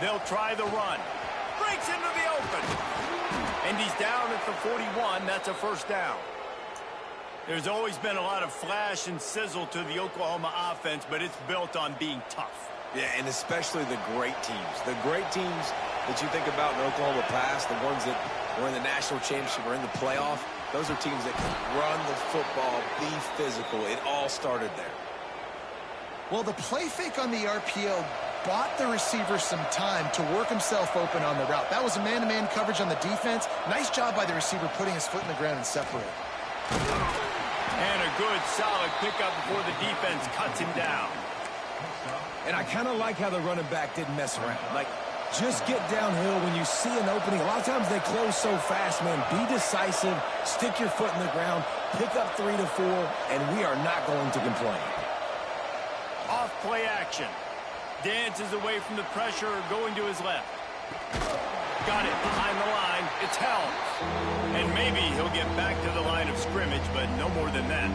They'll try the run. Breaks into the open. And he's down at the 41. That's a first down. There's always been a lot of flash and sizzle to the Oklahoma offense, but it's built on being tough. Yeah, and especially the great teams. The great teams that you think about in Oklahoma past, the ones that were in the national championship or in the playoff, those are teams that can run the football, be physical. It all started there. Well, the play fake on the RPO bought the receiver some time to work himself open on the route. That was a man-to-man coverage on the defense. Nice job by the receiver putting his foot in the ground and separating. And a good, solid pickup before the defense cuts him down. And I kind of like how the running back didn't mess around. Like, just get downhill when you see an opening. A lot of times they close so fast, man. Be decisive, stick your foot in the ground, pick up 3 to 4, and we are not going to complain. Off play action. Dances away from the pressure, going to his left. Got it behind the line. It's held. And maybe he'll get back to the line of scrimmage, but no more than that.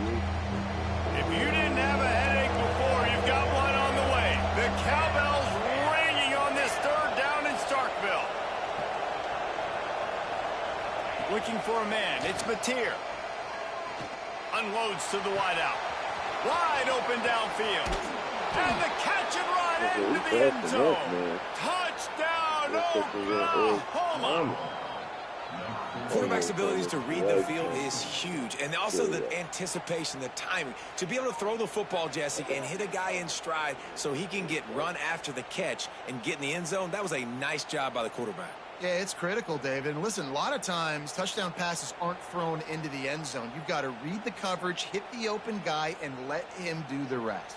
If you didn't have a headache before, you've got one on the way. The cowbell's ringing on this third down in Starkville. Looking for a man. It's Mateer. Unloads to the wideout. Wide open downfield. And the catch and run into the end zone. Touchdown, Oklahoma. Quarterback's abilities to read the field is huge. And also the anticipation, the timing. To be able to throw the football, Jesse, and hit a guy in stride so he can get run after the catch and get in the end zone, that was a nice job by the quarterback. Yeah, it's critical, David. And listen, a lot of times touchdown passes aren't thrown into the end zone. You've got to read the coverage, hit the open guy, and let him do the rest.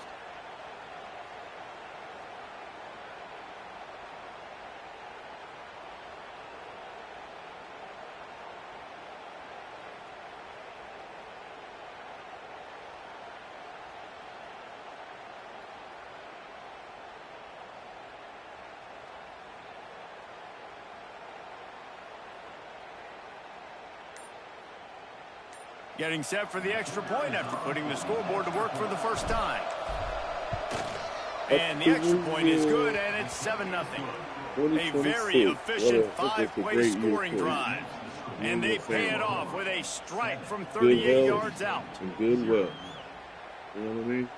Getting set for the extra point after putting the scoreboard to work for the first time. And the extra point is good, and it's 7-0. A very efficient 5-play scoring drive. And they pay it off with a strike from 38 yards out. And good well. You know what I mean?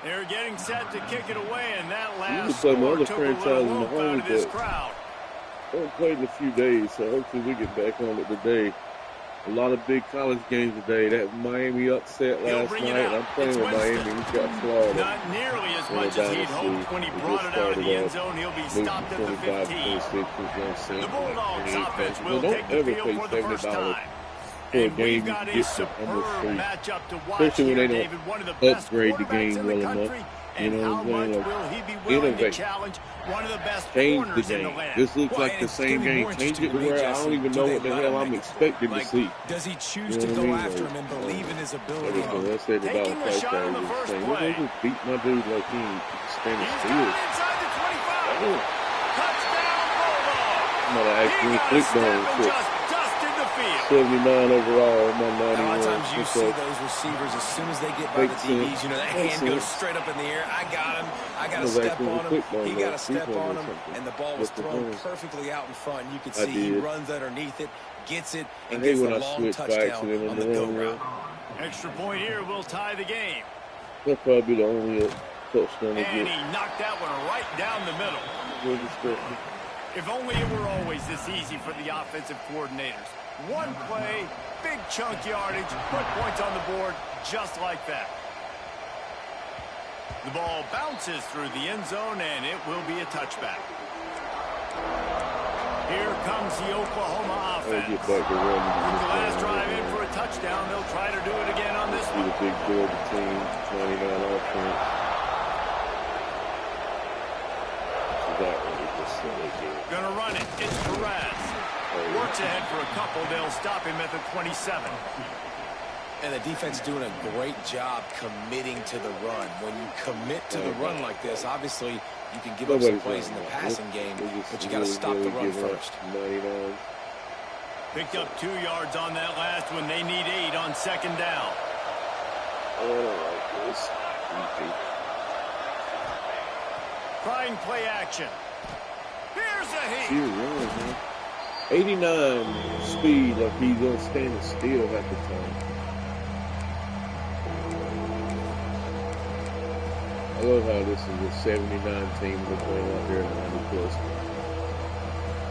They're getting set to kick it away, and that last play my score other took a little franchise in the hope home out of this with crowd. I haven't played in a few days, so hopefully we get back on it today. A lot of big college games today. That Miami upset last night. I'm playing with Miami. He's got Florida. Not nearly as much as he'd hoped when he brought it out of the end zone. He'll be stopped at the 15. The Bulldogs offense will take the field for the first time. And we've got a superb matchup to watch especially when here, they David. One of the don't best upgrade the quarterbacks game in well the enough. country. You And know how what I'm saying? much will he be willing to Innovate. challenge one of the best Change the corners in the game. land? This looks Well, like the it's same gonna be game. more Change it interesting to to me, where I Jesse. don't even Do know they what the let hell him I'm make it? expecting to Like, see. does he choose You to know go what I mean? after him and believe in his ability? Everything I said about Taking the Price shot Tag on the is first saying, play. they just beat my dude like he ain't standing He's still. got it inside the 25. Touchdown, Bulldog. I'm gonna He actually got a click step on and it. just dusted the field. 79 overall, my A lot 91. of times you What's see up? those receivers, as soon as they get by the Makes DBs, sense. you know, that Makes hand goes sense. straight up in the air. I got him. I got to was step actually on him. clicked on He that. got to step Clicked on on or him, something. and the ball was What's the thrown point? perfectly out in front. You could I see he did. runs underneath it, gets it, I and hate gets when the I long switch by touchdown accident on on the the go wrong route. route. Extra point here will tie the game. That's probably the only touchdown I And get. he knocked that one right down the middle. Good discussion. If only it were always this easy for the offensive coordinators. One play, big chunk yardage, put points on the board just like that. The ball bounces through the end zone, and it will be a touchback. Here comes the Oklahoma I'll offense. get back to running. With the last drive in for a touchdown, they'll try to do it again on this See one. the big Georgia team, 99 offense. So that one is just silly game. Gonna run it. It's Perez. Works ahead for a couple. They'll stop him at the 27. And the defense doing a great job committing to the run. When you commit to the run like this, obviously you can give up some plays in the passing game, but you got to stop the run first. 99. Picked up 2 yards on that last one. They need 8 on second down. I don't like this. Easy. Trying play action. Here's a heat. She runs, man. 89 speed, like he's on standing still at the time. I love how this is a 79 team they're playing out there in 90 plus.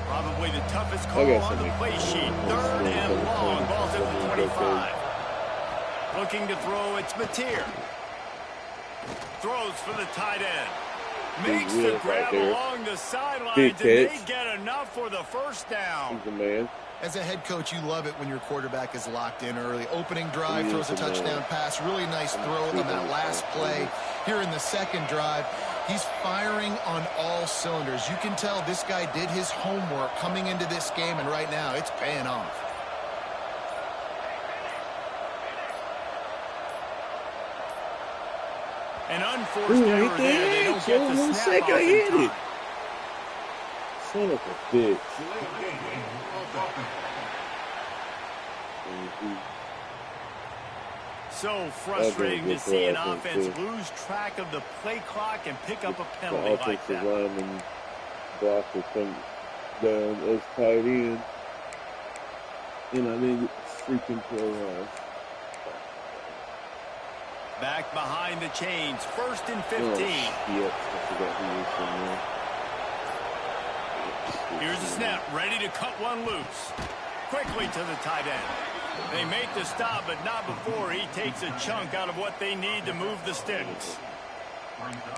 Probably the toughest call on the play sheet. Third and long. Ball's at the 25. Looking to throw, it's Mateer. Throws for the tight end. Makes the grab along the sidelines, and they get enough for the first down. He's a man. As a head coach, you love it when your quarterback is locked in early. Opening drive, throws a touchdown pass. Really nice throw on that last play. Here in the second drive, he's firing on all cylinders. You can tell this guy did his homework coming into this game, and right now it's paying off. An unforced error there. They don't get the snap off in time. Son of a bitch. So frustrating to see an offense lose track of the play clock and pick up a penalty like that. The offensive lineman block will come down as tight end. And I need freaking play off. Back behind the chains, 1st and 15. Oh, shit. I forgot he was from there. Here's a snap, ready to cut one loose. Quickly to the tight end. They make the stop, but not before he takes a chunk out of what they need to move the sticks.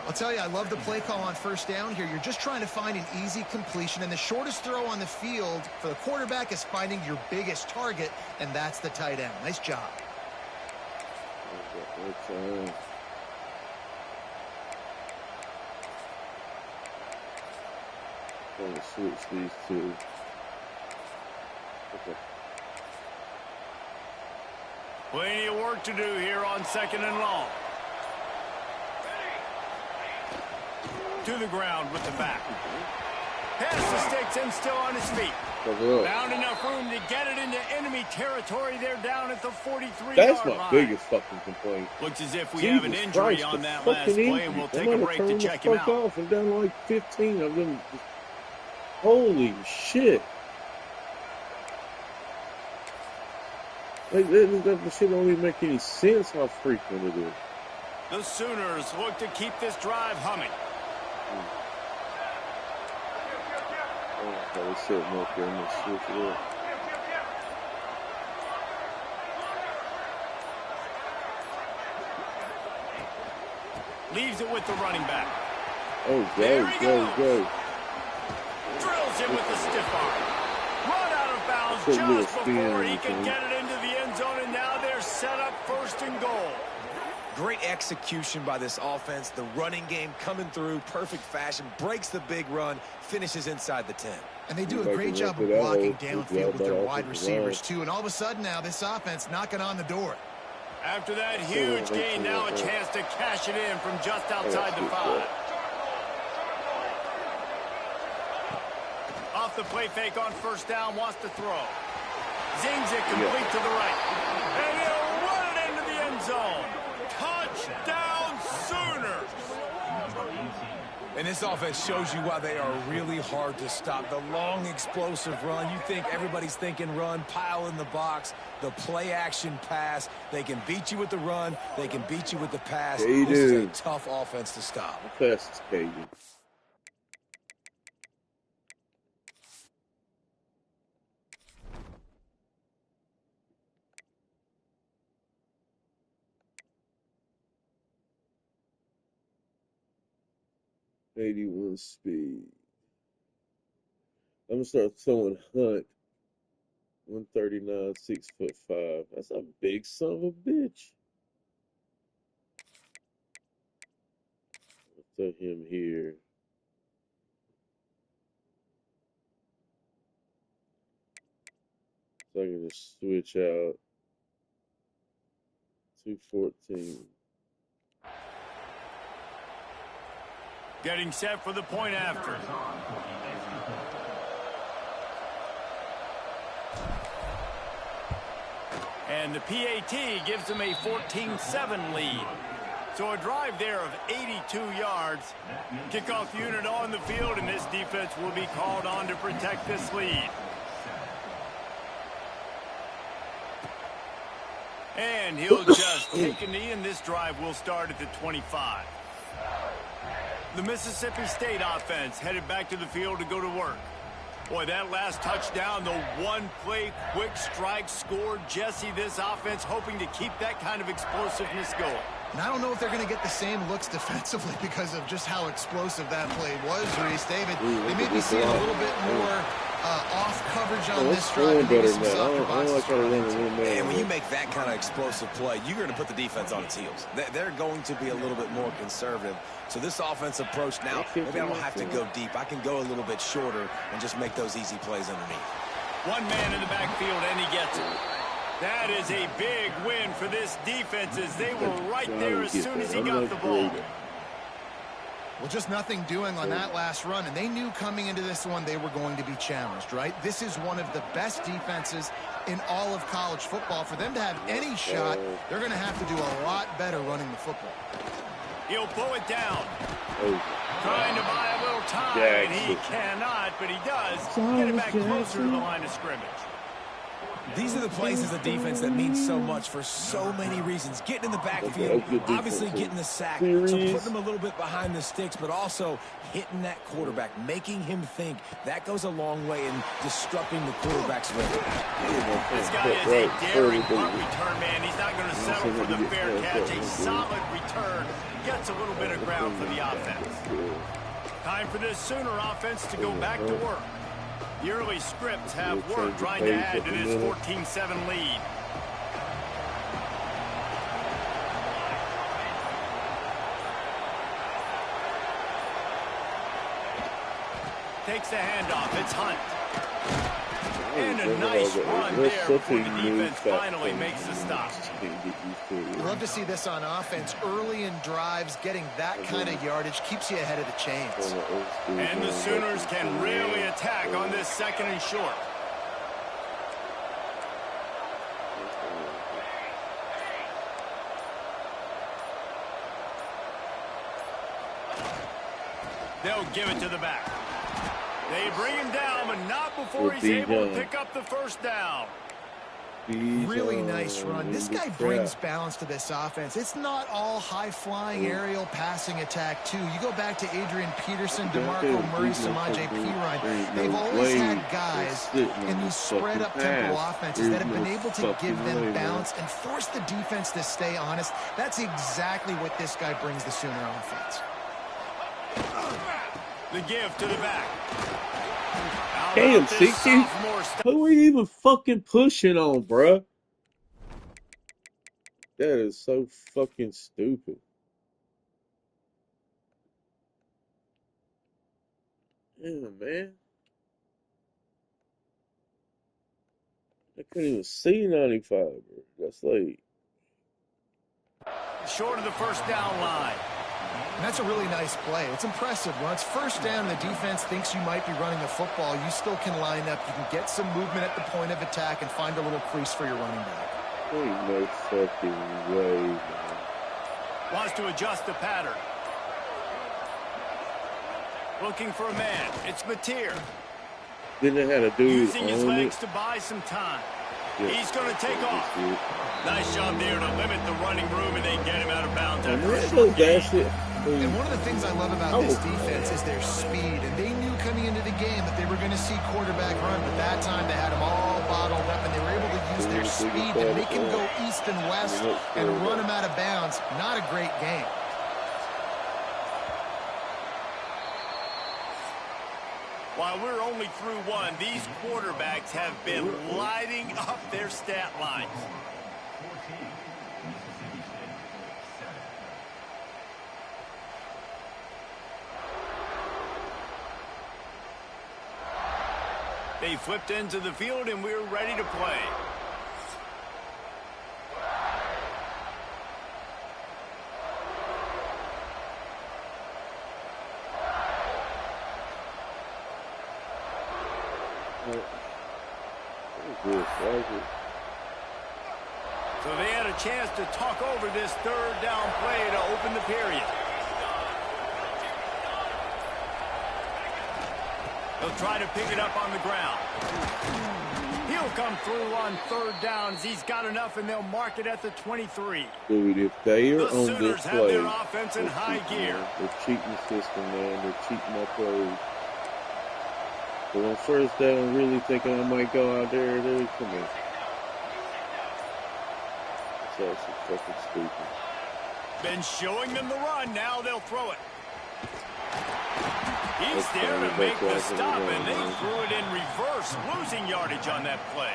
I'll tell you, I love the play call on first down here. You're just trying to find an easy completion, and the shortest throw on the field for the quarterback is finding your biggest target, and that's the tight end. Nice job. I'm going to switch these two. Okay. Plenty of work to do here on 2nd and long. To the ground with the back. Past the sticks and still on his feet. Found enough room to get it into enemy territory. They're down at the 43-yard line. That's my biggest fucking complaint. Looks as if we have an injury on that last play, and we'll take a break to check him out. Off. I'm down like 15 of them. Holy shit. Like, that shit don't even make any sense how frequent it is. The Sooners look to keep this drive humming. Oh, they set him up there and they switch it up. Leaves it with the running back. Oh, go. Drills him with the stiff arm. Run out of bounds just before he can get it into the end zone, and now they're set up 1st and goal. Great execution by this offense. The running game coming through, perfect fashion, breaks the big run, finishes inside the 10. And they do a great job of blocking downfield with their wide receivers, too. And all of a sudden now, this offense knocking on the door. After that huge gain, now a chance to cash it in from just outside the 5. Off the play fake on first down, wants to throw. Zings it complete to the right. And he'll run it into the end zone. Touchdown, Sooners! And this offense shows you why they are really hard to stop. The long, explosive run. You think everybody's thinking run, pile in the box. The play-action pass. They can beat you with the run. They can beat you with the pass. This is a tough offense to stop. Pass is Caden. .81 speed. I'm gonna start throwing Hunt. 139, 6'5". That's a big son of a bitch. I'll throw him here. So I can just switch out. 214. Getting set for the point after. And the PAT gives them a 14-7 lead. So a drive there of 82 yards. Kickoff unit on the field, and this defense will be called on to protect this lead. And he'll just take a knee, and this drive will start at the 25. The Mississippi State offense headed back to the field to go to work. Boy, that last touchdown, the one-play quick strike score. Jesse, this offense hoping to keep that kind of explosiveness going. And I don't know if they're going to get the same looks defensively because of just how explosive that play was, Reese. David, they may be seeing a little bit more off coverage on this drive. Maybe some softer boxes. And when you make that kind of explosive play, you're going to put the defense on its heels. They're going to be a little bit more conservative. So this offensive approach now, maybe I don't have to go deep. I can go a little bit shorter and just make those easy plays underneath. One man in the backfield, and he gets it. That is a big win for this defense as they were right there as soon as he got the ball. Well, just nothing doing on that last run, and they knew coming into this one they were going to be challenged, right? This is one of the best defenses in all of college football. For them to have any shot, they're going to have to do a lot better running the football. He'll pull it down. Trying to buy a little time, and he cannot, but he does get it back closer to the line of scrimmage. These are the plays as a defense that mean so much for so many reasons. Getting in the backfield, obviously getting the sack, so putting them a little bit behind the sticks, but also hitting that quarterback, making him think. That goes a long way in disrupting the quarterback's rhythm. This guy is a daring punt return man. He's not going to settle for the fair catch. A solid return. Gets a little bit of ground for the offense. Time for this Sooner offense to go back to work. The early scripts have work trying to add to this 14-7 lead. Takes the handoff. It's Hunt. And a nice run there before the defense finally makes the stop. I love to see this on offense. Early in drives, getting that kind of yardage keeps you ahead of the chains. And the Sooners can really attack on this second and short. They'll give it to the back. They bring him down, but not before he's able to pick up the first down. Really nice run. This guy brings balance to this offense. It's not all high-flying aerial passing attack, too. You go back to Adrian Peterson, DeMarco Murray, Samaje Perine. They've always had guys in these spread-up tempo offenses that have been able to give them balance and force the defense to stay honest. That's exactly what this guy brings the Sooner offense. The give to the back. Damn, 60? Who are you even fucking pushing on, bruh? That is so fucking stupid. Yeah, man. I couldn't even see 95, bro. That's late. Short of the first down line. And that's a really nice play. It's impressive. When it's first down, the defense thinks you might be running the football. You still can line up. You can get some movement at the point of attack and find a little crease for your running back. Ain't no fucking way, man. Wants to adjust the pattern. Looking for a man. It's Mateer. Then they had a dude using his on legs it. to buy some time. Yeah. He's going to take off. Nice job there to limit the running room, and they get him out of bounds after a short gain. And one of the things I love about this defense is their speed. And they knew coming into the game that they were going to see quarterback run, but that time they had them all bottled up, and they were able to use their speed to make him go east and west and run him out of bounds. Not a great game. While we're only through one, these quarterbacks have been lighting up their stat lines. They flipped into the field, and we're ready to play. So they had a chance to talk over this third down play to open the period. They'll try to pick it up on the ground. He'll come through on third down as he's got enough, and they'll mark it at the 23. Dude, if they are The on Sooners this have play, their offense in high gear. They're cheating the system, man. They're cheating my plays. But on first down, really thinking I might go out there, they're coming. That's so fucking stupid. Been showing them the run. Now they'll throw it. He's there to make the stop, and they threw it in reverse, losing yardage on that play.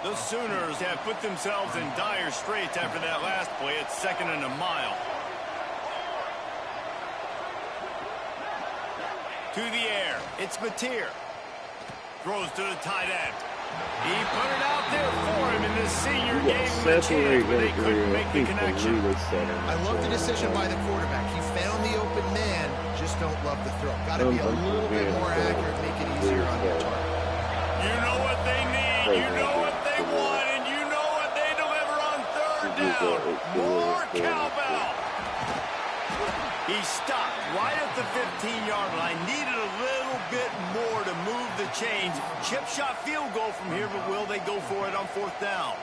The Sooners have put themselves in dire straits after that last play. It's 2nd and a mile. To the air. It's Mateer. Throws to the tight end. He put it out there for him, and the senior gave him a chance, but they couldn't make the connection. I love the decision by the quarterback. He found the open man, just don't love the throw. Got to be a little bit more accurate, make it easier on your target. You know what they need, you know what they want, and you know what they deliver on third down. More cowbell. He stopped right at the 15-yard line. Needed a little bit more to move the chains. Chip shot field goal from here, but will they go for it on 4th down?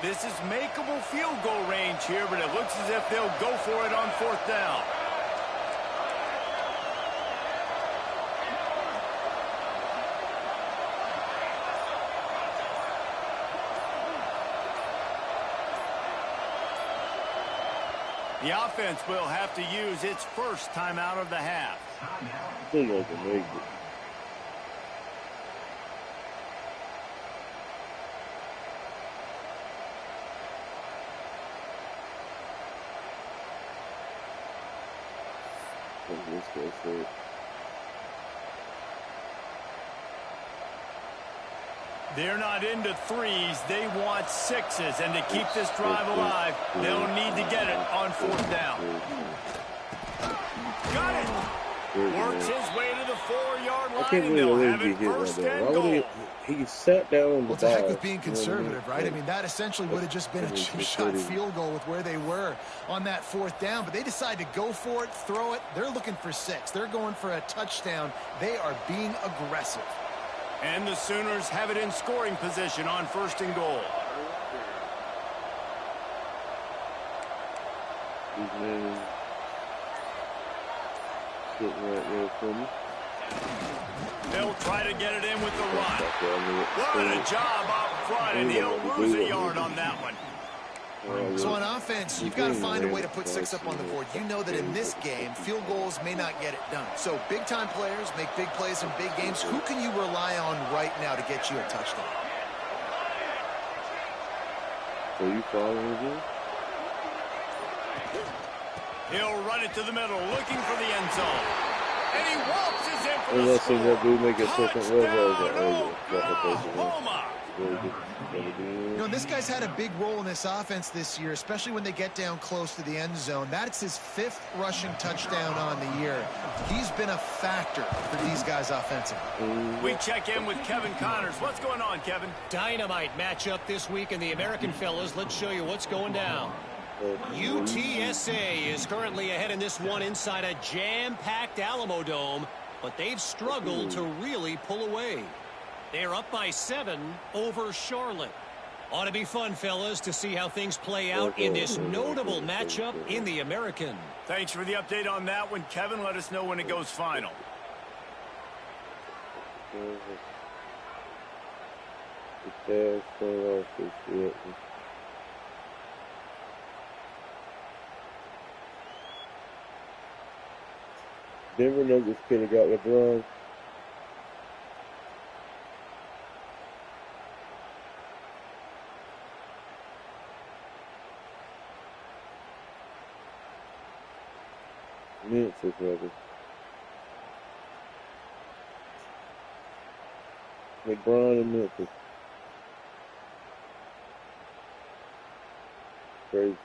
This is makeable field goal range here, but it looks as if they'll go for it on 4th down. The offense will have to use its first timeout of the half. Still doesn't make it. Let's go for it. They're not into threes. They want sixes. And to keep this drive alive, they'll need to get it on 4th down. Got it. Works his way to the 4-yard line, and they'll have it 1st and goal. He sat down on the What's the heck with being conservative, right? I mean, that essentially would have just been a two-shot field goal with where they were on that 4th down. But they decide to go for it, throw it. They're looking for 6. They're going for a touchdown. They are being aggressive. And the Sooners have it in scoring position on 1st and goal. These men sitting right there for me. They'll try to get it in with the run. What a job up front, and he'll lose a yard on that one. So on offense, you've got to find a way to put 6 up on the board. You know that in this game, field goals may not get it done. So big-time players make big plays in big games. Who can you rely on right now to get you a touchdown? Are you following this? He'll run it to the middle, looking for the end zone. And he waltzes in for the Unless score. that dude make a second Touchdown, level. Oklahoma. You know, this guy's had a big role in this offense this year, especially when they get down close to the end zone. That's his 5th rushing touchdown on the year. He's been a factor for these guys offensively. We check in with Kevin Connors. What's going on, Kevin? Dynamite matchup this week in the American, fellas. Let's show you what's going down. UTSA is currently ahead in this one inside a jam-packed Alamo Dome, but they've struggled to really pull away. They're up by 7 over Charlotte. Ought to be fun, fellas, to see how things play out in this notable matchup in the American. Thanks for the update on that one, Kevin. Let us know when it goes final. Denver Nuggets could have got LeBron. Memphis, rather. LeBron and Memphis. Crazy.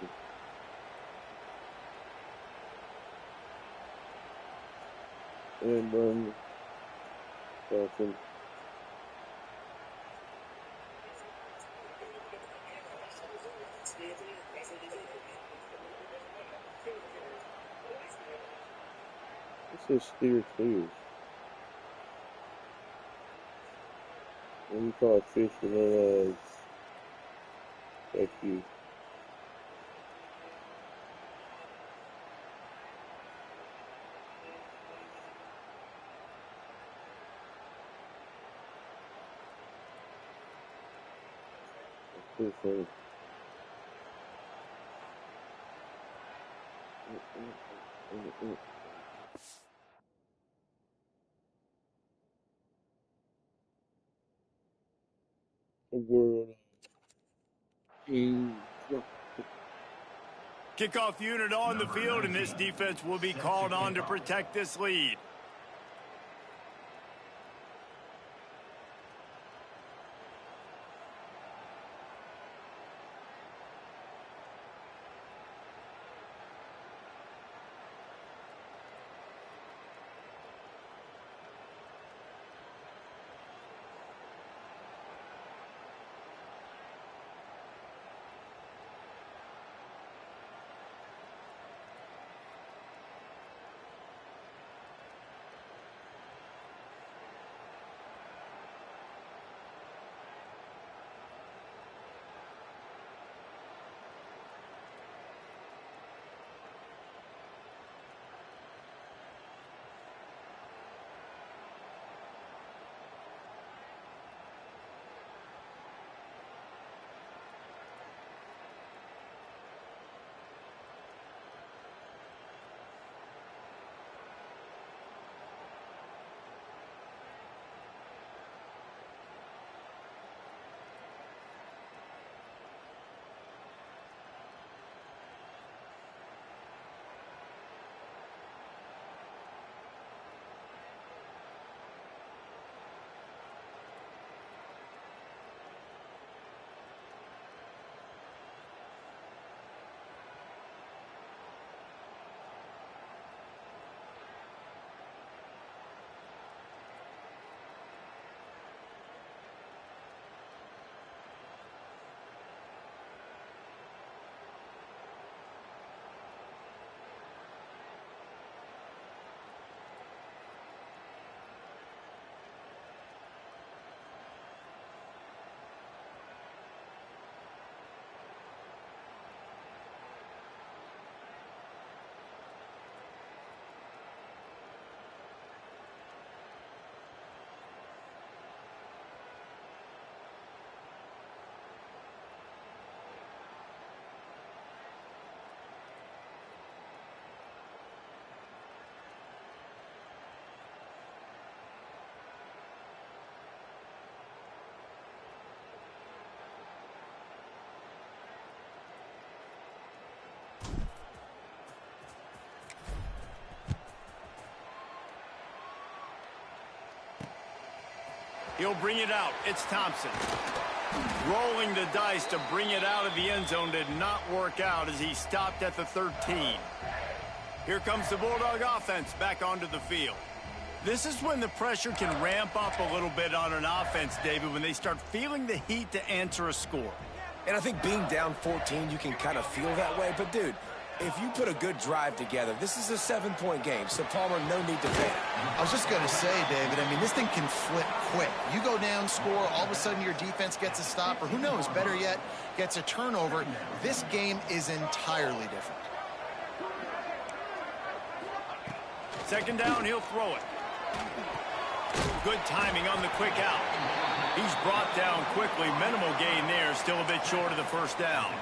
And Johnson. says steer clear. When you call a fish with no eyes, thank you. That's so funny. A world in Kickoff unit on the field, and this defense will be called on to protect this lead. He'll bring it out. It's Thompson. Rolling the dice to bring it out of the end zone did not work out as he stopped at the 13. Here comes the Bulldog offense back onto the field. This is when the pressure can ramp up a little bit on an offense, David, when they start feeling the heat to answer a score. And I think being down 14, you can kind of feel that way. But, dude, if you put a good drive together, this is a 7-point game. So, Palmer, no need to panic. I was just going to say, David, I mean, this thing can flip quick. You go down, score, all of a sudden your defense gets a stop, or who knows, better yet, gets a turnover. This game is entirely different. Second down, he'll throw it. Good timing on the quick out. He's brought down quickly. Minimal gain there, still a bit short of the first down.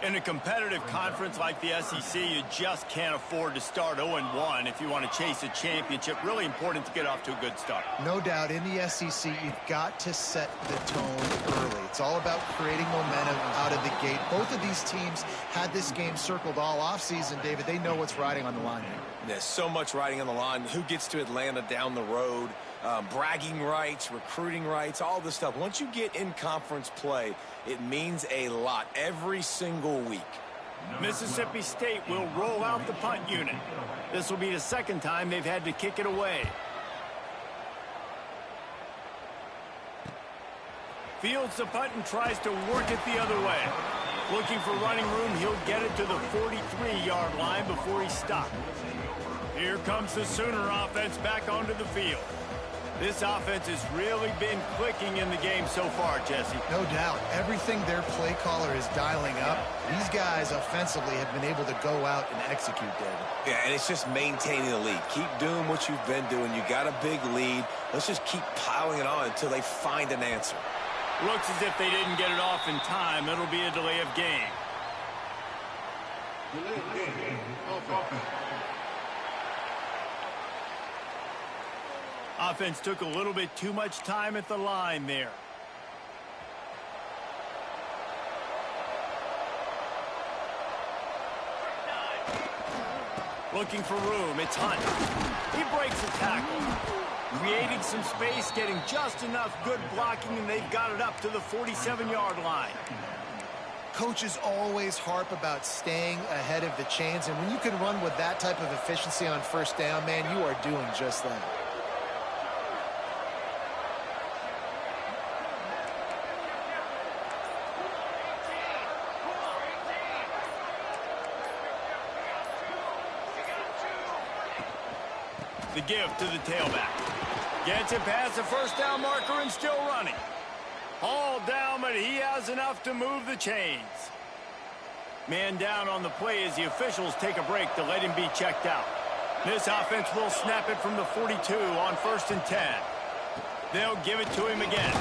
In a competitive conference like the SEC, you just can't afford to start 0-1 if you want to chase a championship. Really important to get off to a good start. No doubt, in the SEC, you've got to set the tone early. It's all about creating momentum out of the gate. Both of these teams had this game circled all offseason, David. They know what's riding on the line here. There's so much riding on the line. Who gets to Atlanta down the road? Bragging rights, recruiting rights, all this stuff. Once you get in conference play, it means a lot every single week. Mississippi State will roll out the punt unit. This will be the second time they've had to kick it away. Fields the punt and tries to work it the other way. Looking for running room, he'll get it to the 43-yard line before he's stopped. Here comes the Sooner offense back onto the field. This offense has really been clicking in the game so far, Jesse. No doubt. Everything their play caller is dialing up, these guys offensively have been able to go out and execute, David. Yeah, and it's just maintaining the lead. Keep doing what you've been doing. You got a big lead. Let's just keep piling it on until they find an answer. Looks as if they didn't get it off in time. It'll be a delay of game. Offense took a little bit too much time at the line there. Looking for room. It's Hunt. He breaks a tackle. Creating some space, getting just enough good blocking, and they've got it up to the 47-yard line. Coaches always harp about staying ahead of the chains, and when you can run with that type of efficiency on first down, man, you are doing just that. The give to the tailback. Gets it past the first down marker and still running. Hauled down, but he has enough to move the chains. Man down on the play as the officials take a break to let him be checked out. This offense will snap it from the 42 on 1st and 10. They'll give it to him again.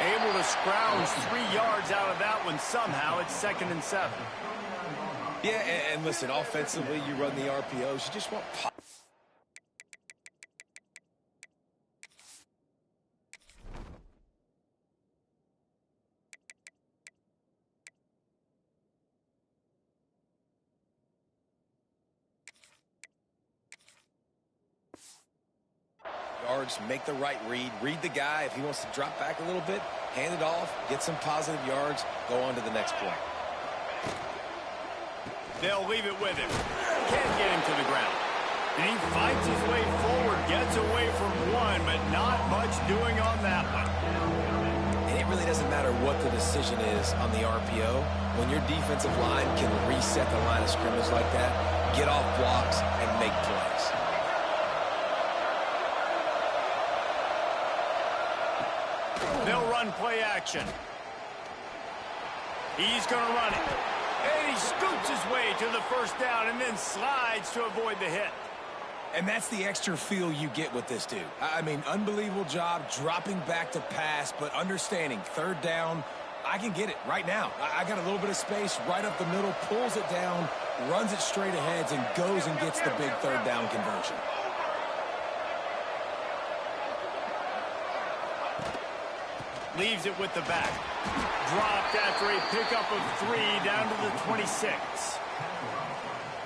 Able to scrounge 3 yards out of that one somehow. It's 2nd and 7. Yeah, and listen, offensively, you run the RPOs. You just want pop. Yards, make the right read the guy. If he wants to drop back a little bit, hand it off, get some positive yards, go on to the next play. They'll leave it with him. Can't get him to the ground. And he fights his way forward, gets away from one, but not much doing on that one. And it really doesn't matter what the decision is on the RPO. When your defensive line can reset the line of scrimmage like that, get off blocks and make plays. They'll run play action. He's going to run it. And he scoots his way to the first down and then slides to avoid the hit. And that's the extra feel you get with this dude. I mean, unbelievable job dropping back to pass, but understanding 3rd down, I can get it right now. I got a little bit of space right up the middle, pulls it down, runs it straight ahead, and goes and gets the big 3rd down conversion. Leaves it with the back. Dropped after a pickup of 3 down to the 26.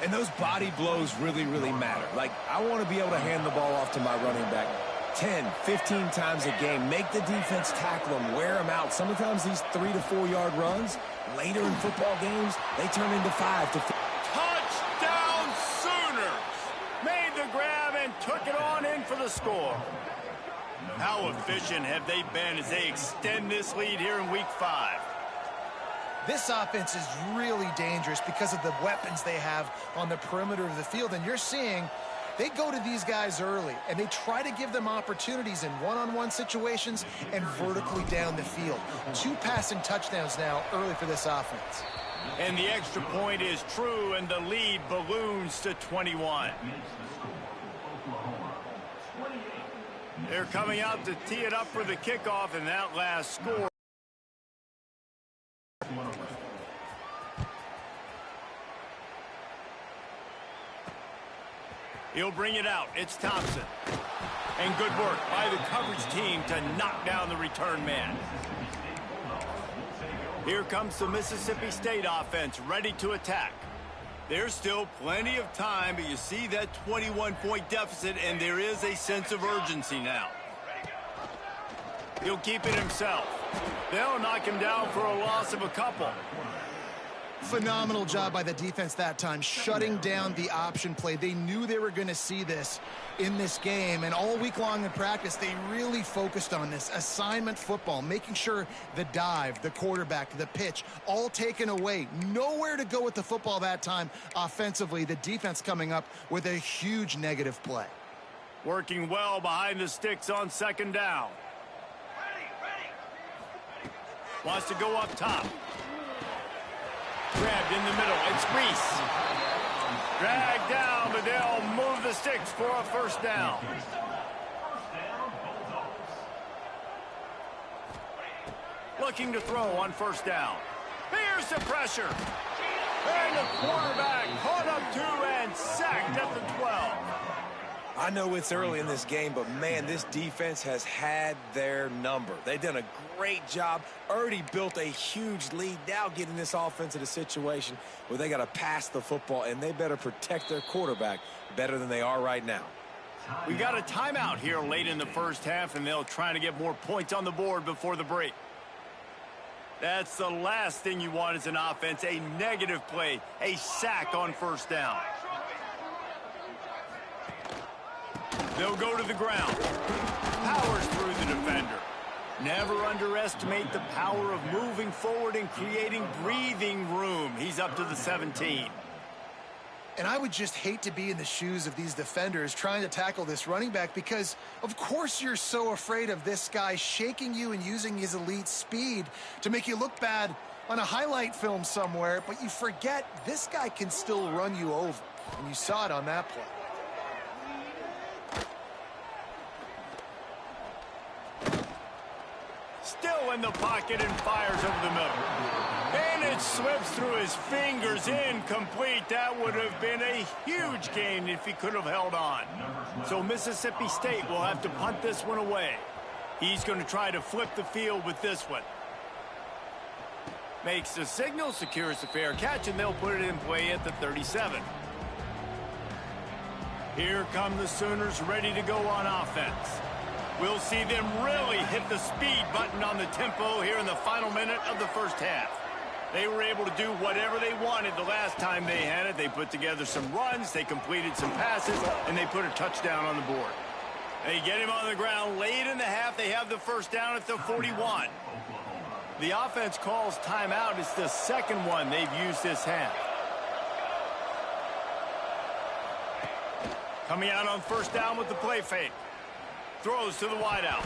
And those body blows really, really matter. Like, I want to be able to hand the ball off to my running back 10, 15 times a game. Make the defense tackle them, wear them out. Sometimes these 3 to 4 yard runs, later in football games, they turn into 5 to 4. Touchdown Sooners! Made the grab and took it on in for the score. How efficient have they been as they extend this lead here in Week 5? This offense is really dangerous because of the weapons they have on the perimeter of the field. And you're seeing they go to these guys early, and they try to give them opportunities in one-on-one situations and vertically down the field. 2 passing touchdowns now early for this offense. And the extra point is true, and the lead balloons to 21. They're coming out to tee it up for the kickoff, and that last score. He'll bring it out. It's Thompson. And good work by the coverage team to knock down the return man. Here comes the Mississippi State offense ready to attack. There's still plenty of time, but you see that 21-point deficit, and there is a sense of urgency now. He'll keep it himself. They'll knock him down for a loss of a couple. Phenomenal job by the defense that time, shutting down the option play. They knew they were going to see this in this game, and all week long in practice, they really focused on this assignment football, making sure the dive, the quarterback, the pitch, all taken away. Nowhere to go with the football that time offensively. The defense coming up with a huge negative play. Working well behind the sticks on second down. Wants to go up top. Grabbed in the middle. It's Reese. Dragged down, but they'll move the sticks for a first down. Looking to throw on first down. Here's the pressure. And the quarterback caught up to and sacked at the 12. I know it's early in this game, but, man, this defense has had their number. They've done a great job, already built a huge lead, now getting this offense in a situation where they got to pass the football, and they better protect their quarterback better than they are right now. We got a timeout here late in the first half, and they'll try to get more points on the board before the break. That's the last thing you want as an offense, a negative play, a sack on first down. They'll go to the ground. Powers through the defender. Never underestimate the power of moving forward and creating breathing room. He's up to the 17. And I would just hate to be in the shoes of these defenders trying to tackle this running back because, of course, you're so afraid of this guy shaking you and using his elite speed to make you look bad on a highlight film somewhere, but you forget this guy can still run you over. And you saw it on that play. Still in the pocket and fires over the middle. And it slips through his fingers, incomplete. That would have been a huge gain if he could have held on. So Mississippi State will have to punt this one away. He's going to try to flip the field with this one. Makes the signal, secures the fair catch, and they'll put it in play at the 37. Here come the Sooners ready to go on offense. We'll see them really hit the speed button on the tempo here in the final minute of the first half. They were able to do whatever they wanted the last time they had it. They put together some runs, they completed some passes, and they put a touchdown on the board. They get him on the ground late in the half. They have the first down at the 41. The offense calls timeout. It's the second one they've used this half. Coming out on first down with the play fake. Throws to the wideout.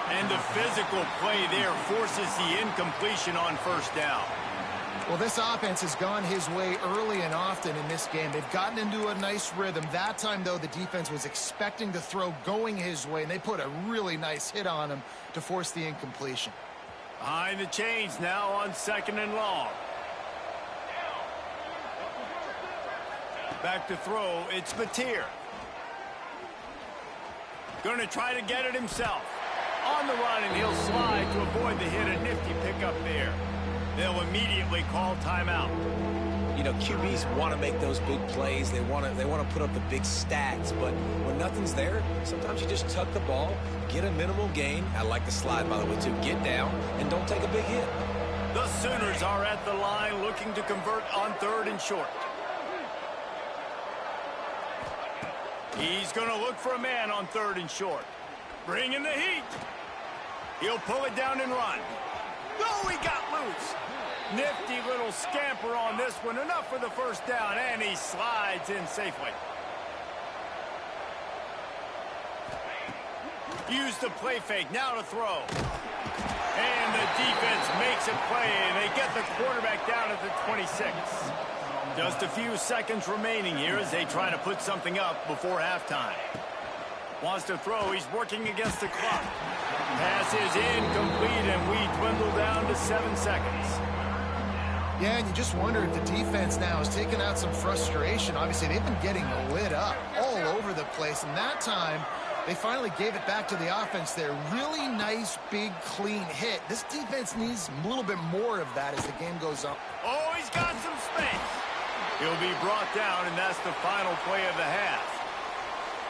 And the physical play there forces the incompletion on first down. Well, this offense has gone his way early and often in this game. They've gotten into a nice rhythm. That time, though, the defense was expecting the throw going his way, and they put a really nice hit on him to force the incompletion. Behind the chains now on second and long. Back to throw, it's Mateer. Going to try to get it himself. On the run, and he'll slide to avoid the hit. A nifty pickup there. They'll immediately call timeout. You know, QBs want to make those big plays. They want to put up the big stats. But when nothing's there, sometimes you just tuck the ball, get a minimal gain. I like the slide, by the way, too. Get down and don't take a big hit. The Sooners are at the line looking to convert on third and short. He's going to look for a man on third and short. Bring in the heat. He'll pull it down and run. Oh, he got loose. Nifty little scamper on this one. Enough for the first down, and he slides in safely. Use the play fake. Now to throw. And the defense makes a play, and they get the quarterback down at the 26. Just a few seconds remaining here as they try to put something up before halftime. Wants to throw. He's working against the clock. Pass is incomplete, and we dwindle down to 7 seconds. Yeah, and you just wonder if the defense now has taken out some frustration. Obviously, they've been getting lit up all over the place, and that time they finally gave it back to the offense there. Really nice, big, clean hit. This defense needs a little bit more of that as the game goes on. Oh, he's got some space. He'll be brought down, and that's the final play of the half.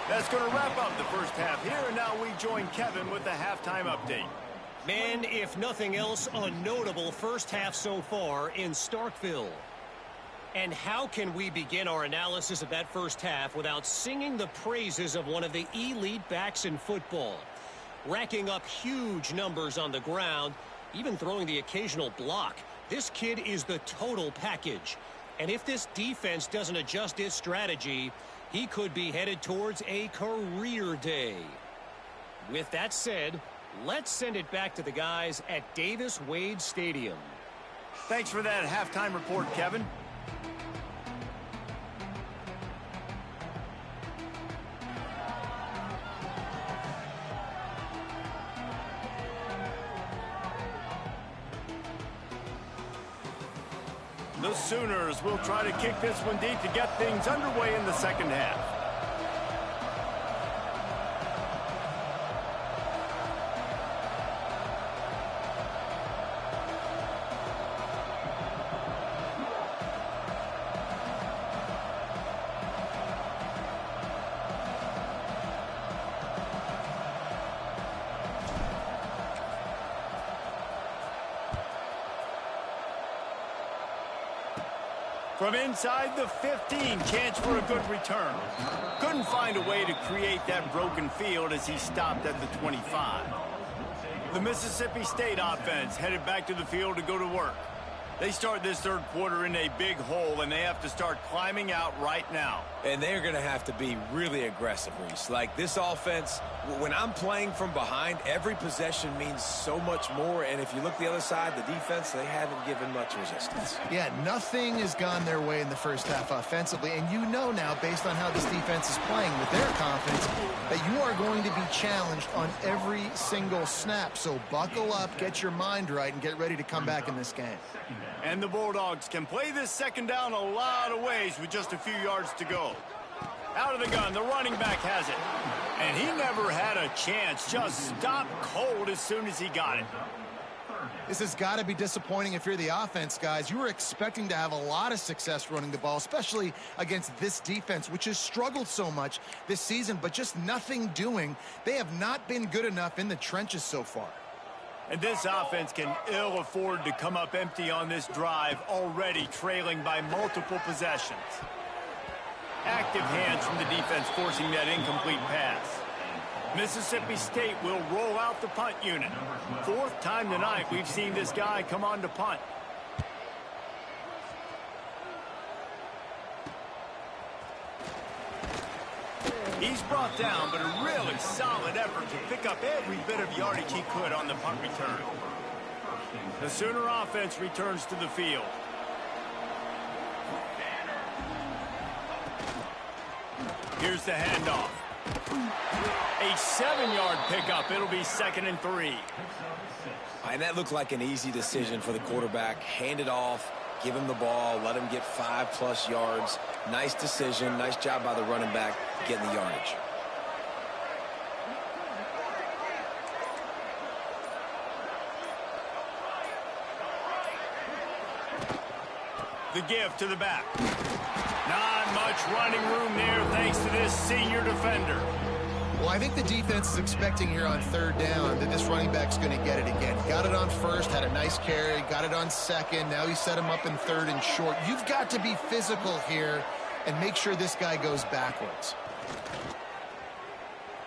That's going to wrap up the first half here, and now we join Kevin with the halftime update. Man, if nothing else, a notable first half so far in Starkville. And how can we begin our analysis of that first half without singing the praises of one of the elite backs in football? Racking up huge numbers on the ground, even throwing the occasional block. This kid is the total package. And if this defense doesn't adjust its strategy, he could be headed towards a career day. With that said, let's send it back to the guys at Davis Wade Stadium. Thanks for that halftime report, Kevin. The Sooners will try to kick this one deep to get things underway in the second half. From inside the 15, chance for a good return. Couldn't find a way to create that broken field as he stopped at the 25. The Mississippi State offense headed back to the field to go to work. They start this third quarter in a big hole, and they have to start climbing out right now. And they're going to have to be really aggressive, Reese. Like this offense, when I'm playing from behind, every possession means so much more. And if you look the other side, the defense, they haven't given much resistance. Yeah, nothing has gone their way in the first half offensively. And you know now, based on how this defense is playing with their confidence, that you are going to be challenged on every single snap. So buckle up, get your mind right, and get ready to come back in this game. And the Bulldogs can play this second down a lot of ways with just a few yards to go. Out of the gun, the running back has it. And he never had a chance, just stopped cold as soon as he got it. This has got to be disappointing if you're the offense, guys. You were expecting to have a lot of success running the ball, especially against this defense, which has struggled so much this season, but just nothing doing. They have not been good enough in the trenches so far. And this offense can ill afford to come up empty on this drive, already trailing by multiple possessions. Active hands from the defense forcing that incomplete pass. Mississippi State will roll out the punt unit. Fourth time tonight we've seen this guy come on to punt. He's brought down, but a really solid effort to pick up every bit of yardage he could on the punt return. The Sooner offense returns to the field. Here's the handoff. A 7-yard pickup. It'll be 2nd and 3. And that looked like an easy decision for the quarterback. Hand it off, give him the ball, let him get 5+ yards. Nice decision. Nice job by the running back getting the yardage. The give to the back. Not much running room there thanks to this senior defender. Well, I think the defense is expecting here on third down that this running back's going to get it again. Got it on first, had a nice carry, got it on second. Now he set him up in third and short. You've got to be physical here and make sure this guy goes backwards.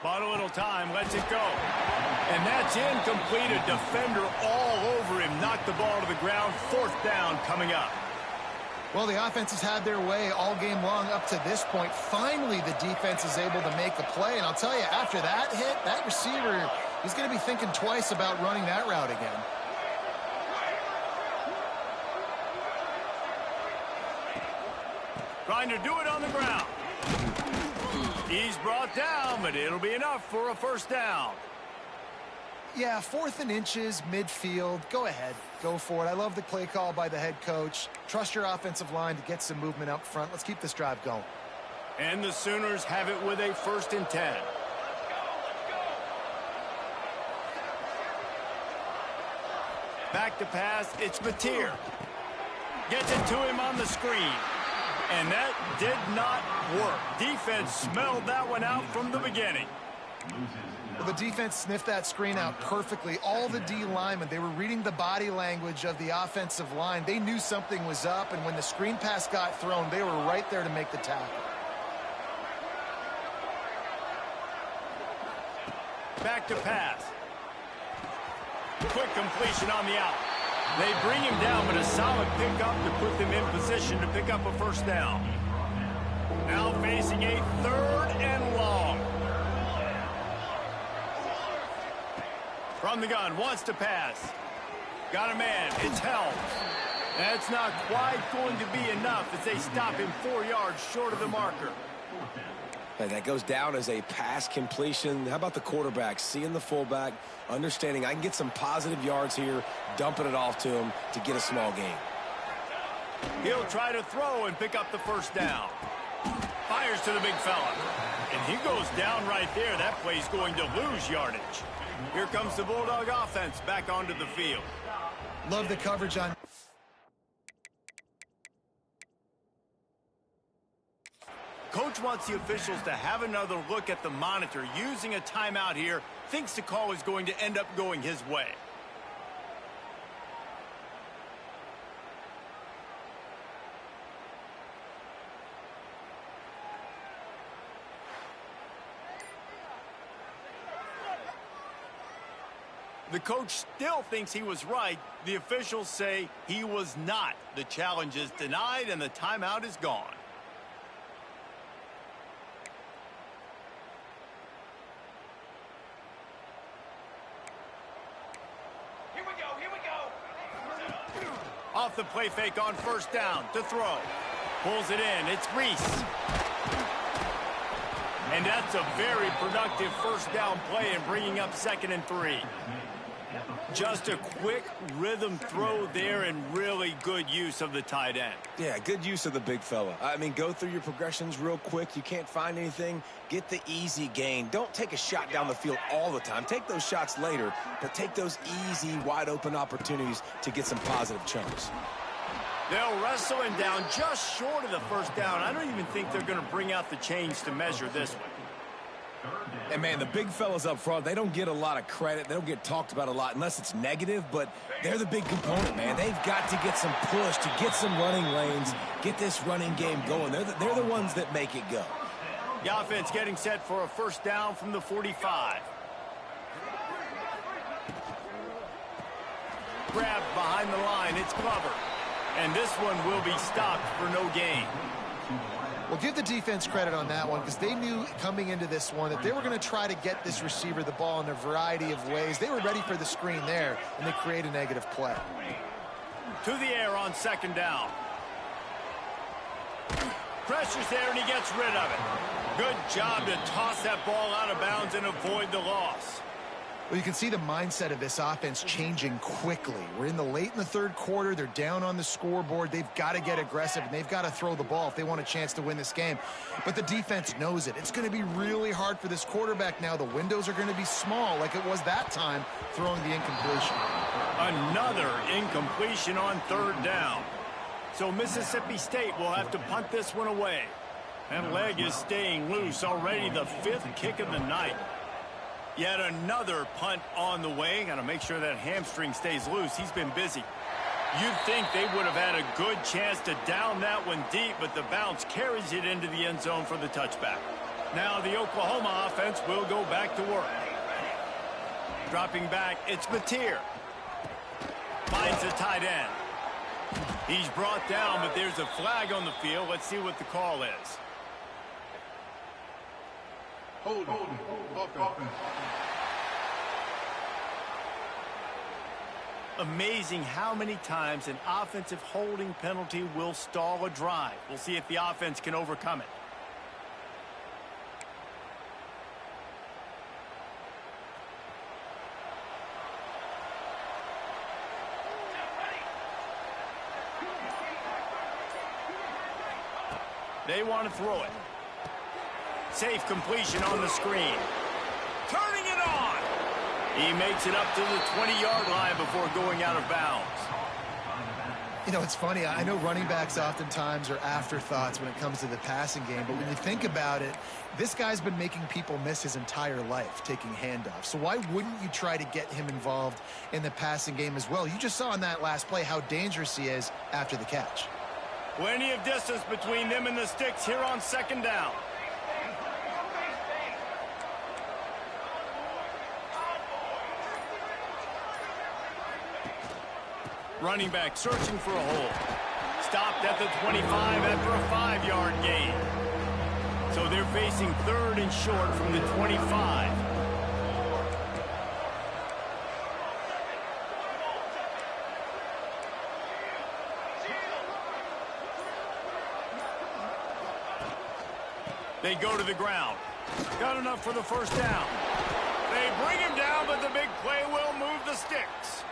Bought a little time, lets it go. And that's incomplete. A defender all over him. Knocked the ball to the ground. 4th down coming up. Well, the offense has had their way all game long up to this point. Finally, the defense is able to make a play. And I'll tell you, after that hit, that receiver, he's going to be thinking twice about running that route again. Trying to do it on the ground. He's brought down, but it'll be enough for a 1st down. Yeah, 4th and inches, midfield. Go ahead. Go for it. I love the play call by the head coach. Trust your offensive line to get some movement up front. Let's keep this drive going. And the Sooners have it with a 1st and 10. Back to pass. It's Mateer. Gets it to him on the screen. And that did not work. Defense smelled that one out from the beginning. Well, the defense sniffed that screen out perfectly. All the D linemen, they were reading the body language of the offensive line. They knew something was up, and when the screen pass got thrown, they were right there to make the tackle. Back to pass. Quick completion on the out. They bring him down, but a solid pickup to put them in position to pick up a first down. Now facing a 3rd and long. From the gun, wants to pass. Got a man, it's held. That's not quite going to be enough as they stop him 4 yards short of the marker. And that goes down as a pass completion. How about the quarterback seeing the fullback, understanding I can get some positive yards here, dumping it off to him to get a small gain. He'll try to throw and pick up the first down. Fires to the big fella. And he goes down right there. That play's going to lose yardage. Here comes the Bulldog offense back onto the field. Love the coverage on. Coach wants the officials to have another look at the monitor using a timeout here. Thinks the call is going to end up going his way. The coach still thinks he was right. The officials say he was not. The challenge is denied and the timeout is gone. Off the play fake on first down to throw. Pulls it in. It's Reese. And that's a very productive first down play and bringing up 2nd and 3. Just a quick rhythm throw there and really good use of the tight end. Yeah, good use of the big fella. I mean, go through your progressions real quick. You can't find anything. Get the easy gain. Don't take a shot down the field all the time. Take those shots later, but take those easy, wide-open opportunities to get some positive chunks. They'll wrestle him down just short of the first down. I don't even think they're going to bring out the chains to measure this one. And, man, the big fellas up front, they don't get a lot of credit. They don't get talked about a lot unless it's negative, but they're the big component, man. They've got to get some push, to get some running lanes, get this running game going. They're the ones that make it go. The offense getting set for a first down from the 45. Grabbed behind the line. It's Glover. And this one will be stopped for no gain. Well, give the defense credit on that one because they knew coming into this one that they were going to try to get this receiver the ball in a variety of ways. They were ready for the screen there, and they create a negative play. To the air on 2nd down. Pressure's there, and he gets rid of it. Good job to toss that ball out of bounds and avoid the loss. Well, you can see the mindset of this offense changing quickly. We're in the late in the 3rd quarter. They're down on the scoreboard. They've got to get aggressive, and they've got to throw the ball if they want a chance to win this game. But the defense knows it. It's going to be really hard for this quarterback now. The windows are going to be small like it was that time throwing the incompletion. Another incompletion on 3rd down. So Mississippi State will have to punt this one away. And leg is staying loose. Already the 5th kick of the night. Yet another punt on the way. Got to make sure that hamstring stays loose. He's been busy. You'd think they would have had a good chance to down that one deep, but the bounce carries it into the end zone for the touchback. Now the Oklahoma offense will go back to work. Dropping back, it's Mateer. Finds the tight end. He's brought down, but there's a flag on the field. Let's see what the call is. Hold. Amazing how many times an offensive holding penalty will stall a drive. We'll see if the offense can overcome it. They want to throw it. Safe completion on the screen. Turning it on. He makes it up to the 20-yard line before going out of bounds. You know, it's funny. I know running backs oftentimes are afterthoughts when it comes to the passing game, but when you think about it, this guy's been making people miss his entire life taking handoffs. So why wouldn't you try to get him involved in the passing game as well? You just saw in that last play how dangerous he is after the catch. Plenty of distance between them and the sticks here on second down. Running back searching for a hole. Stopped at the 25 after a 5-yard gain. So they're facing third and short from the 25. They go to the ground. Got enough for the first down. They bring him down, but the big play will move the sticks.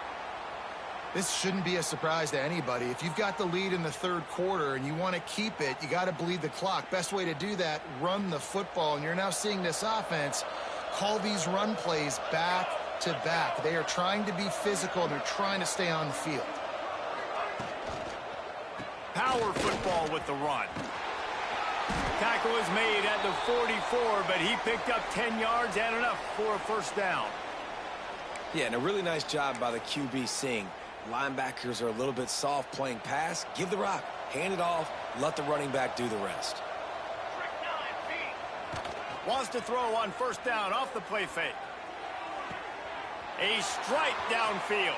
This shouldn't be a surprise to anybody. If you've got the lead in the third quarter and you want to keep it, you got to bleed the clock. Best way to do that, run the football. And you're now seeing this offense call these run plays back to back. They are trying to be physical. They're trying to stay on the field. Power football with the run. Tackle is made at the 44, but he picked up 10 yards and enough for a first down. Yeah, and a really nice job by the QB seeing linebackers are a little bit soft playing pass. Give the rock, hand it off, let the running back do the rest. Wants to throw on first down off the play fake. A strike downfield.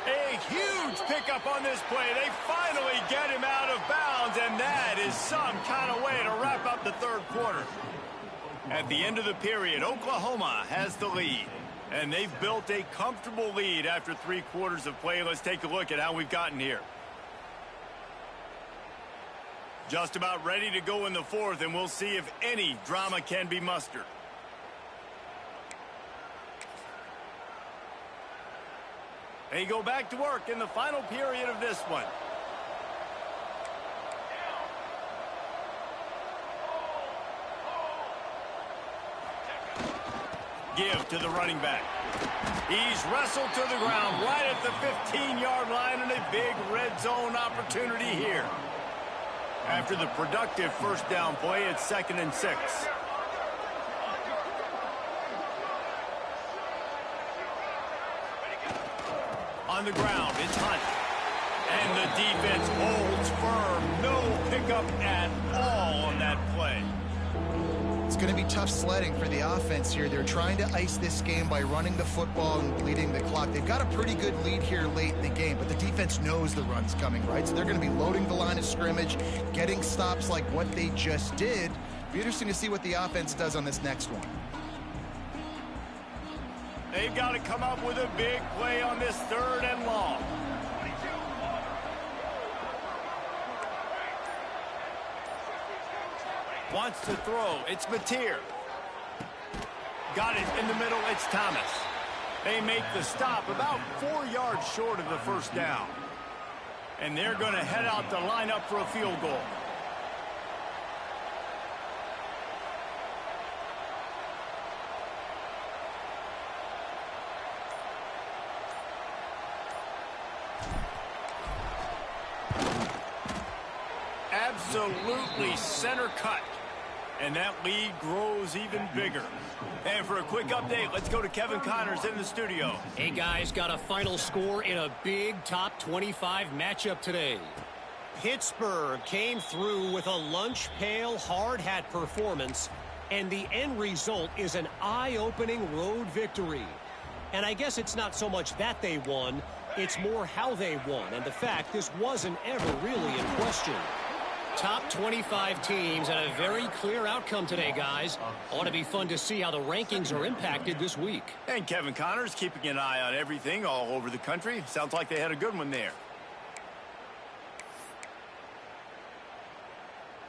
A huge pickup on this play. They finally get him out of bounds, and that is some kind of way to wrap up the third quarter. At the end of the period, Oklahoma has the lead. And they've built a comfortable lead after 3 quarters of play. Let's take a look at how we've gotten here. Just about ready to go in the fourth, and we'll see if any drama can be mustered. They go back to work in the final period of this one. Give to the running back. He's wrestled to the ground right at the 15-yard line, and a big red zone opportunity here. After the productive first down play, it's 2nd and 6. On the ground, it's Hunt. And the defense holds firm. No pickup at all on that play. It's going to be tough sledding for the offense here. They're trying to ice this game by running the football and bleeding the clock. They've got a pretty good lead here late in the game, but the defense knows the run's coming, right? So they're going to be loading the line of scrimmage, getting stops like what they just did. It'll be interesting to see what the offense does on this next one. They've got to come up with a big play on this 3rd and long. Wants to throw. It's Mateer. Got it in the middle. It's Thomas. They make the stop about 4 yards short of the first down. And they're going to head out to line up for a field goal. Absolutely center cut. And that lead grows even bigger. And for a quick update, let's go to Kevin Connors in the studio. Hey, guys, got a final score in a big top 25 matchup today. Pittsburgh came through with a lunch pail hard hat performance, and the end result is an eye-opening road victory. And I guess it's not so much that they won, it's more how they won, and the fact this wasn't ever really in question. Top 25 teams and a very clear outcome today, guys. Ought to be fun to see how the rankings are impacted this week. And Kevin Connors keeping an eye on everything all over the country. Sounds like they had a good one there.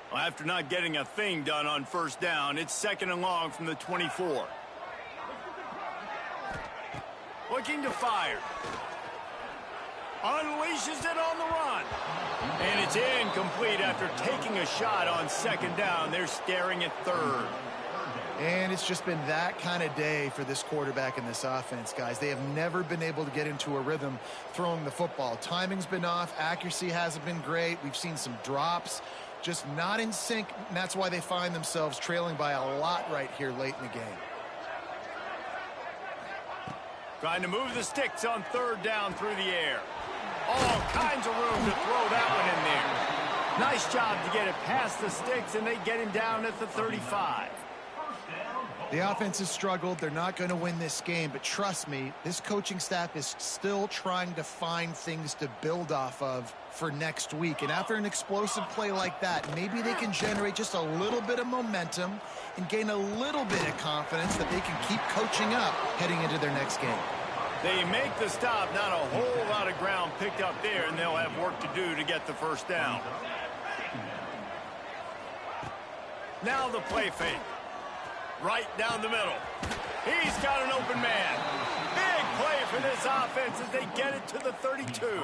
Well, after not getting a thing done on first down, it's 2nd and long from the 24. Looking to fire. Unleashes it on the run. And it's incomplete after taking a shot on 2nd down. They're staring at 3rd. And it's just been that kind of day for this quarterback and this offense, guys. They have never been able to get into a rhythm throwing the football. Timing's been off. Accuracy hasn't been great. We've seen some drops. Just not in sync, and that's why they find themselves trailing by a lot right here late in the game. Trying to move the sticks on third down through the air. All kinds of room to throw that one in there. Nice job to get it past the sticks, and they get him down at the 35. The offense has struggled. They're not going to win this game, but trust me, this coaching staff is still trying to find things to build off of for next week. And after an explosive play like that, maybe they can generate just a little bit of momentum and gain a little bit of confidence that they can keep coaching up heading into their next game. They make the stop, not a whole lot of ground picked up there, and they'll have work to do to get the first down. Now the play fake. Right down the middle. He's got an open man. Big play for this offense as they get it to the 32.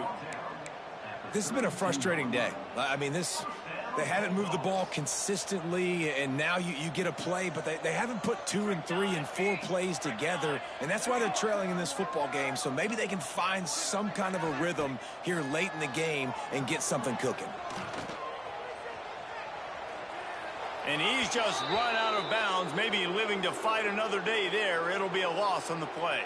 This has been a frustrating day. I mean, they haven't moved the ball consistently, and now you get a play, but they haven't put 2 and 3 and 4 plays together, and that's why they're trailing in this football game. So maybe they can find some kind of a rhythm here late in the game and get something cooking. And he's just run out of bounds, maybe living to fight another day there. It'll be a loss on the play.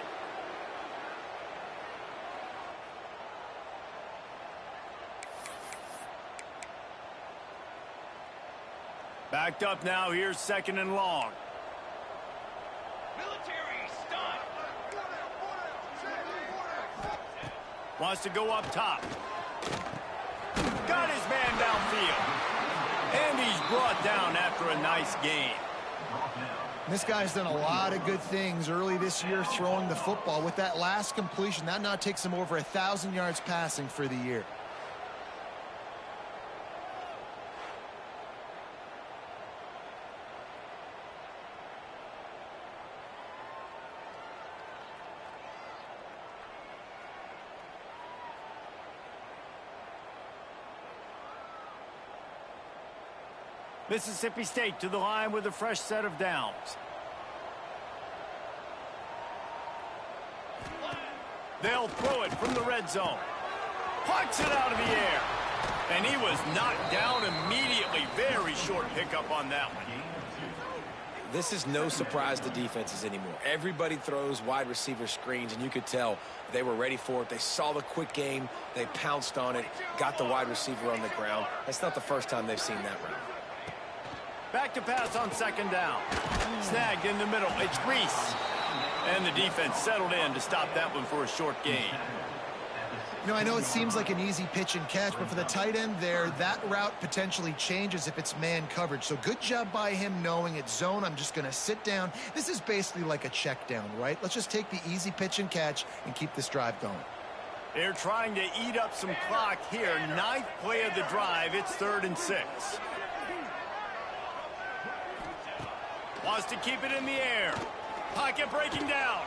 Backed up now, here's second and long. Military, stop! Wants to go up top. Got his man downfield. And he's brought down after a nice gain. This guy's done a lot of good things early this year throwing the football. With that last completion, that now takes him over 1,000 yards passing for the year. Mississippi State to the line with a fresh set of downs. They'll throw it from the red zone. Plucks it out of the air. And he was knocked down immediately. Very short pickup on that one. This is no surprise to defenses anymore. Everybody throws wide receiver screens, and you could tell they were ready for it. They saw the quick game. They pounced on it, got the wide receiver on the ground. That's not the first time they've seen that route. Back to pass on second down. Snagged in the middle. It's Reese. And the defense settled in to stop that one for a short gain. You know, I know it seems like an easy pitch and catch, but for the tight end there, that route potentially changes if it's man coverage. So good job by him knowing it's zone. I'm just going to sit down. This is basically like a check down, right? Let's just take the easy pitch and catch and keep this drive going. They're trying to eat up some clock here. 9th play of the drive. It's 3rd and 6. Wants to keep it in the air. Pocket breaking down.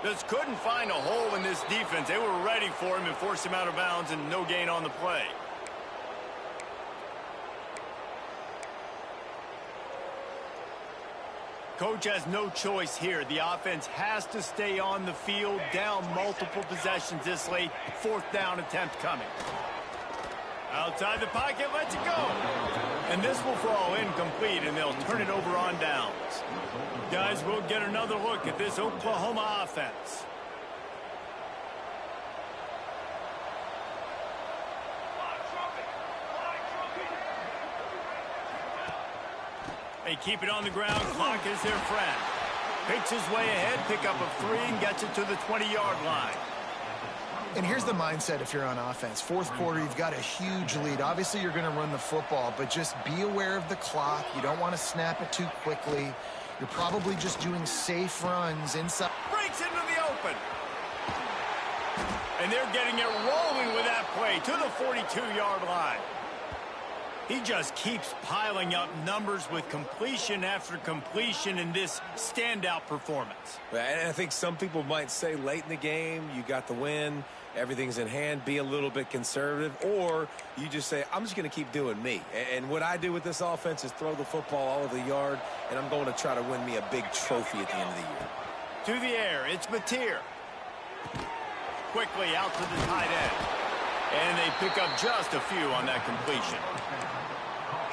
Just couldn't find a hole in this defense. They were ready for him and forced him out of bounds, and no gain on the play. Coach has no choice here. The offense has to stay on the field, down multiple possessions this late. 4th down attempt coming. Outside the pocket, lets it go. And this will fall incomplete, and they'll turn it over on downs. Guys, we'll get another look at this Oklahoma offense. They keep it on the ground. Clock is their friend. Picks his way ahead, pick up of 3, and gets it to the 20-yard line. And here's the mindset if you're on offense. 4th quarter, you've got a huge lead. Obviously, you're going to run the football, but just be aware of the clock. You don't want to snap it too quickly. You're probably just doing safe runs inside. Breaks into the open. And they're getting it rolling with that play to the 42-yard line. He just keeps piling up numbers with completion after completion in this standout performance. And I think some people might say late in the game, you got the win, everything's in hand, be a little bit conservative, or you just say, I'm just going to keep doing me. And what I do with this offense is throw the football all over the yard, and I'm going to try to win me a big trophy at the end of the year. To the air, it's Mateer. Quickly out to the tight end. And they pick up just a few on that completion.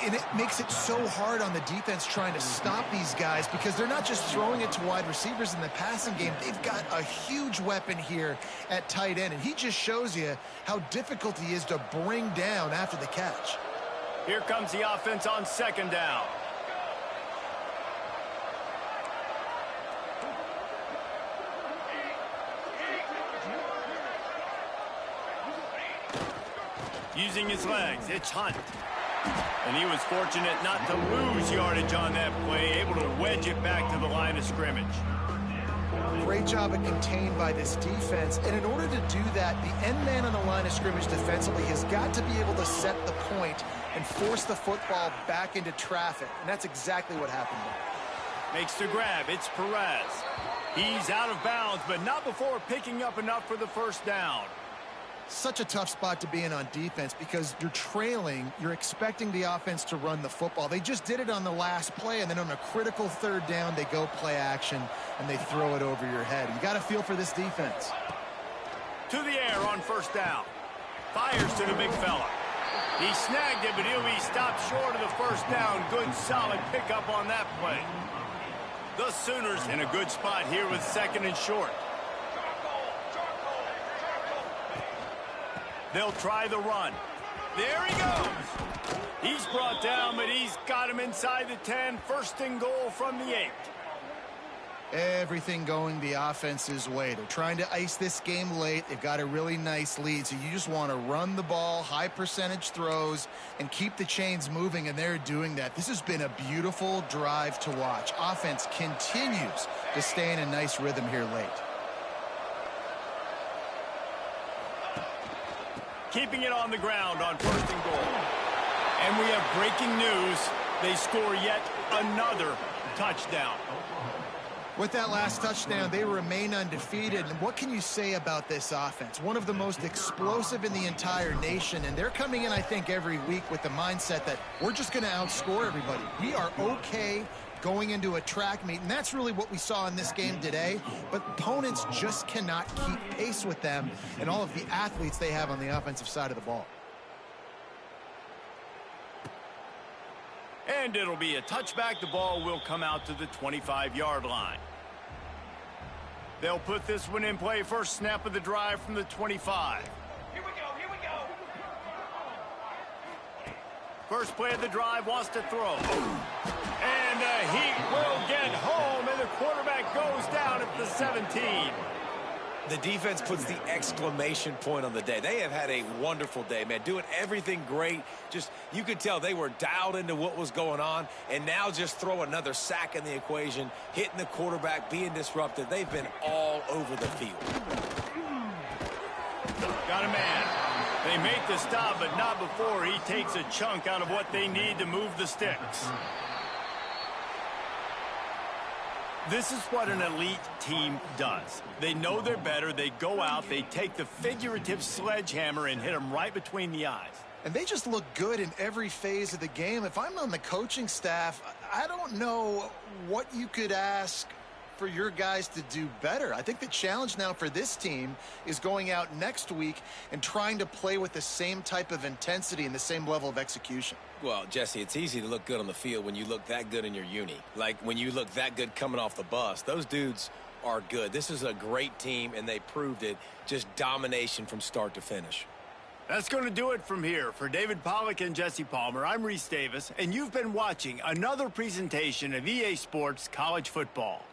And it makes it so hard on the defense trying to stop these guys because they're not just throwing it to wide receivers in the passing game. They've got a huge weapon here at tight end, and he just shows you how difficult he is to bring down after the catch. Here comes the offense on second down. Using his legs, it's Hunt. And he was fortunate not to lose yardage on that play, able to wedge it back to the line of scrimmage. Great job of contained by this defense. And in order to do that, the end man on the line of scrimmage defensively has got to be able to set the point and force the football back into traffic. And that's exactly what happened there. Makes the grab, it's Perez. He's out of bounds, but not before picking up enough for the first down. Such a tough spot to be in on defense because you're trailing, you're expecting the offense to run the football. They just did it on the last play, and then on a critical third down, they go play action, and they throw it over your head. You got to feel for this defense. To the air on first down. Fires to the big fella. He snagged it, but he'll be stopped short of the first down. Good, solid pickup on that play. The Sooners in a good spot here with second and short. They'll try the run. There he goes. He's brought down, but he's got him inside the 10. First and goal from the 8. Everything going the offense's way. They're trying to ice this game late. They've got a really nice lead, so you just want to run the ball, high percentage throws, and keep the chains moving, and they're doing that. This has been a beautiful drive to watch. Offense continues to stay in a nice rhythm here late. Keeping it on the ground on first and goal. And we have breaking news. They score yet another touchdown. With that last touchdown, they remain undefeated. And what can you say about this offense? One of the most explosive in the entire nation. And they're coming in, I think, every week with the mindset that we're just going to outscore everybody. We are okay going into a track meet, and that's really what we saw in this game today. But opponents just cannot keep pace with them and all of the athletes they have on the offensive side of the ball. And it'll be a touchback. The ball will come out to the 25-yard line. They'll put this one in play. First snap of the drive from the 25. Here we go, here we go. First play of the drive, wants to throw. And the Heat will get home, and the quarterback goes down at the 17. The defense puts the exclamation point on the day. They have had a wonderful day, man, doing everything great. Just, you could tell they were dialed into what was going on, and now just throw another sack in the equation, hitting the quarterback, being disruptive. They've been all over the field. Got a man. They make the stop, but not before he takes a chunk out of what they need to move the sticks. This is what an elite team does. They know they're better. They go out. They take the figurative sledgehammer and hit them right between the eyes. And they just look good in every phase of the game. If I'm on the coaching staff, I don't know what you could ask for your guys to do better. I think the challenge now for this team is going out next week and trying to play with the same type of intensity and the same level of execution. Well, Jesse, it's easy to look good on the field when you look that good in your uni. Like when you look that good coming off the bus. Those dudes are good. This is a great team, and they proved it. Just domination from start to finish. That's going to do it from here. For David Pollack and Jesse Palmer, I'm Reese Davis, and you've been watching another presentation of EA Sports College Football.